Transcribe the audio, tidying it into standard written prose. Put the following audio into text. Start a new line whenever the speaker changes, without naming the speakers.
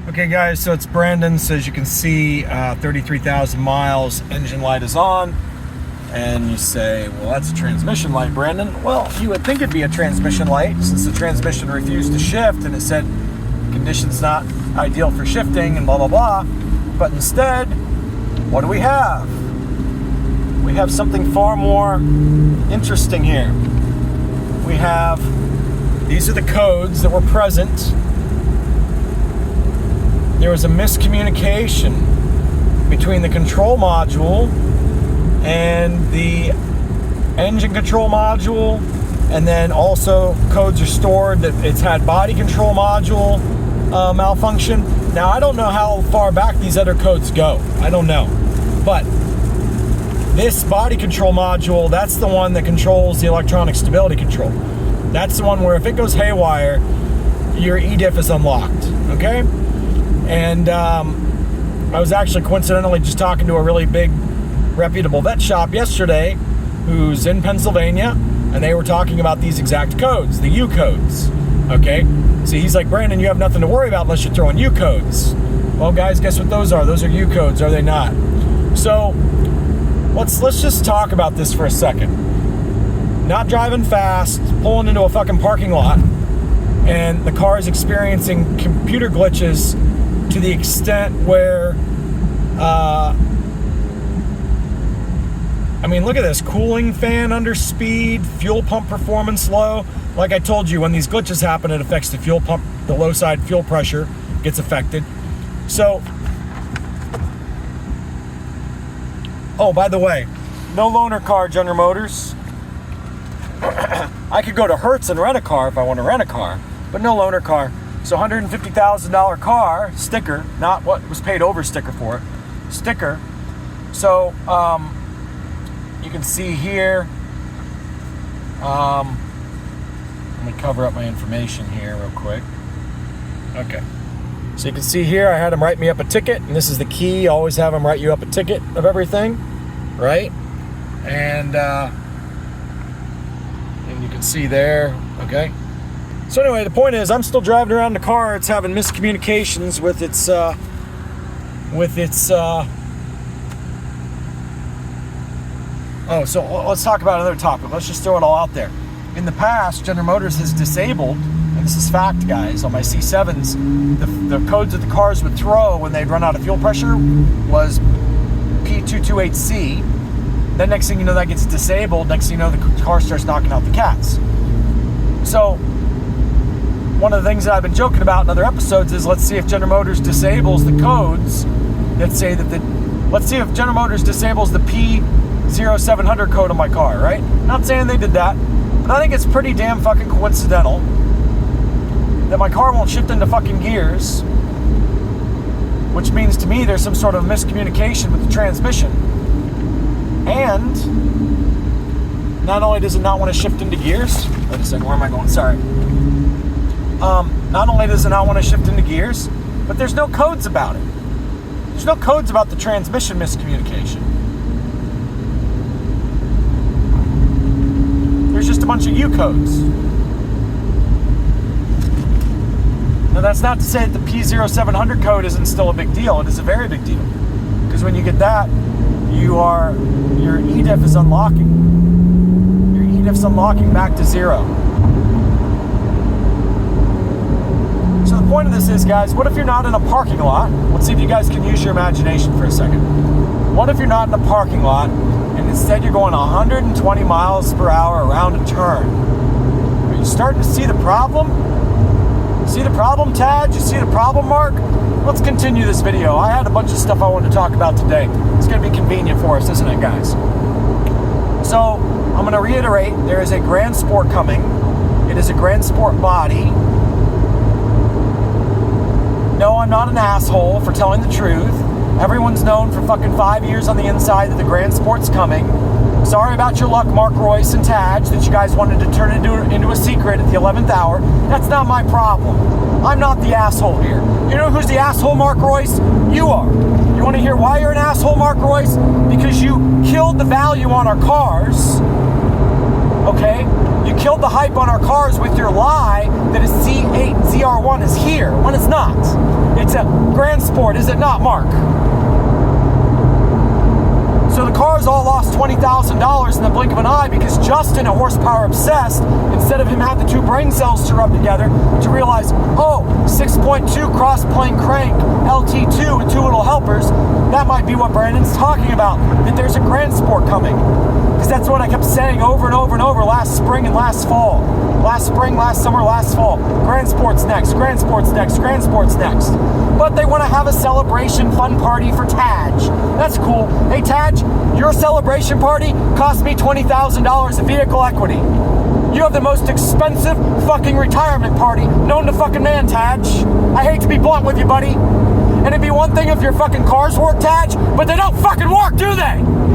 Okay guys, so it's Brandon. So as you can see, 33,000 miles, engine light is on. And you say, well, that's a transmission light, Brandon. Well, you would think it'd be a transmission light since the transmission refused to shift and it said conditions not ideal for shifting and blah, blah, blah. But instead, what do we have? We have something far more interesting here. We have, these are the codes that were present. There was a miscommunication between the control module and the engine control module, and then also codes are stored that it's had body control module malfunction. Now I don't know how far back these other codes go. I don't know. But this body control module, that's the one that controls the electronic stability control. That's the one where if it goes haywire, your EDIF is unlocked, okay? And I was actually coincidentally just talking to a really big reputable vet shop yesterday who's in Pennsylvania, and they were talking about these exact codes, the U codes, okay? So he's like, Brandon, you have nothing to worry about unless you're throwing U codes. Well, guys, guess what those are? Those are U codes, are they not? So let's just talk about this for a second. Not driving fast, pulling into a fucking parking lot, and the car is experiencing computer glitches to the extent where, I mean, look at this. Cooling fan under speed, fuel pump performance low. Like I told you, when these glitches happen, it affects the fuel pump, the low side fuel pressure gets affected. So, oh, by the way, no loaner car, General Motors. I could go to Hertz and rent a car if I want to rent a car, but no loaner car. So $150,000 car, sticker, not what was paid over sticker for it, sticker. So, you can see here, let me cover up my information here real quick. Okay. So you can see here, I had them write me up a ticket, and this is the key. Always have them write you up a ticket of everything, right? And you can see there, okay? So anyway, the point is, I'm still driving around the car. It's having miscommunications with its, oh, so let's talk about another topic. Let's just throw it all out there. In the past, General Motors has disabled, and this is fact, guys, on my C7s, the codes that the cars would throw when they'd run out of fuel pressure was P228C. Then next thing you know, that gets disabled. Next thing you know, the car starts knocking out the cats. So one of the things that I've been joking about in other episodes is, let's see if General Motors disables the codes that say that let's see if General Motors disables the P0700 code on my car, right? Not saying they did that, but I think it's pretty damn fucking coincidental that my car won't shift into fucking gears, which means to me there's some sort of miscommunication with the transmission. And not only does it not want to shift into gears, wait a second, where am I going? Sorry. Not only does it not want to shift into gears, but there's no codes about it. There's no codes about the transmission miscommunication. There's just a bunch of U codes. Now that's not to say that the P0700 code isn't still a big deal. It is a very big deal. Because when you get that, your EDIF is unlocking. Your EDIF's unlocking back to zero. So the point of this is, guys, what if you're not in a parking lot? Let's see if you guys can use your imagination for a second. What if you're not in a parking lot and instead you're going 120 miles per hour around a turn? Are you starting to see the problem? See the problem, Tad? You see the problem, Mark? Let's continue this video. I had a bunch of stuff I wanted to talk about today. It's going to be convenient for us, isn't it, guys? So, I'm going to reiterate, there is a Grand Sport coming. It is a Grand Sport body. No, I'm not an asshole for telling the truth. Everyone's known for fucking 5 years on the inside that the Grand Sport's coming. Sorry about your luck, Mark Royce and Taj, that you guys wanted to turn it into a secret at the 11th hour. That's not my problem. I'm not the asshole here. You know who's the asshole, Mark Royce? You are. You want to hear why you're an asshole, Mark Royce? Because you killed the value on our cars. Okay? You killed the hype on our cars with your lie that a Z8 ZR1 is here, when it's not. It's a Grand Sport, is it not, Mark? So the cars all lost $20,000 in the blink of an eye because Justin, a horsepower obsessed, instead of him have the two brain cells to rub together to realize, oh, 6.2 cross-plane crank, LT2 with two little helpers, that might be what Brandon's talking about, that there's a Grand Sport coming. Because that's what I kept saying over and over and over last spring and last fall. Last spring, last summer, last fall. Grand Sport's next, Grand Sport's next, Grand Sport's next. But they want to have a celebration fun party for Taj. That's cool. Hey Taj, your celebration party cost me $20,000 of vehicle equity. You have the most expensive fucking retirement party known to fucking man, Taj. I hate to be blunt with you, buddy. And it'd be one thing if your fucking cars work, Taj, but they don't fucking work, do they?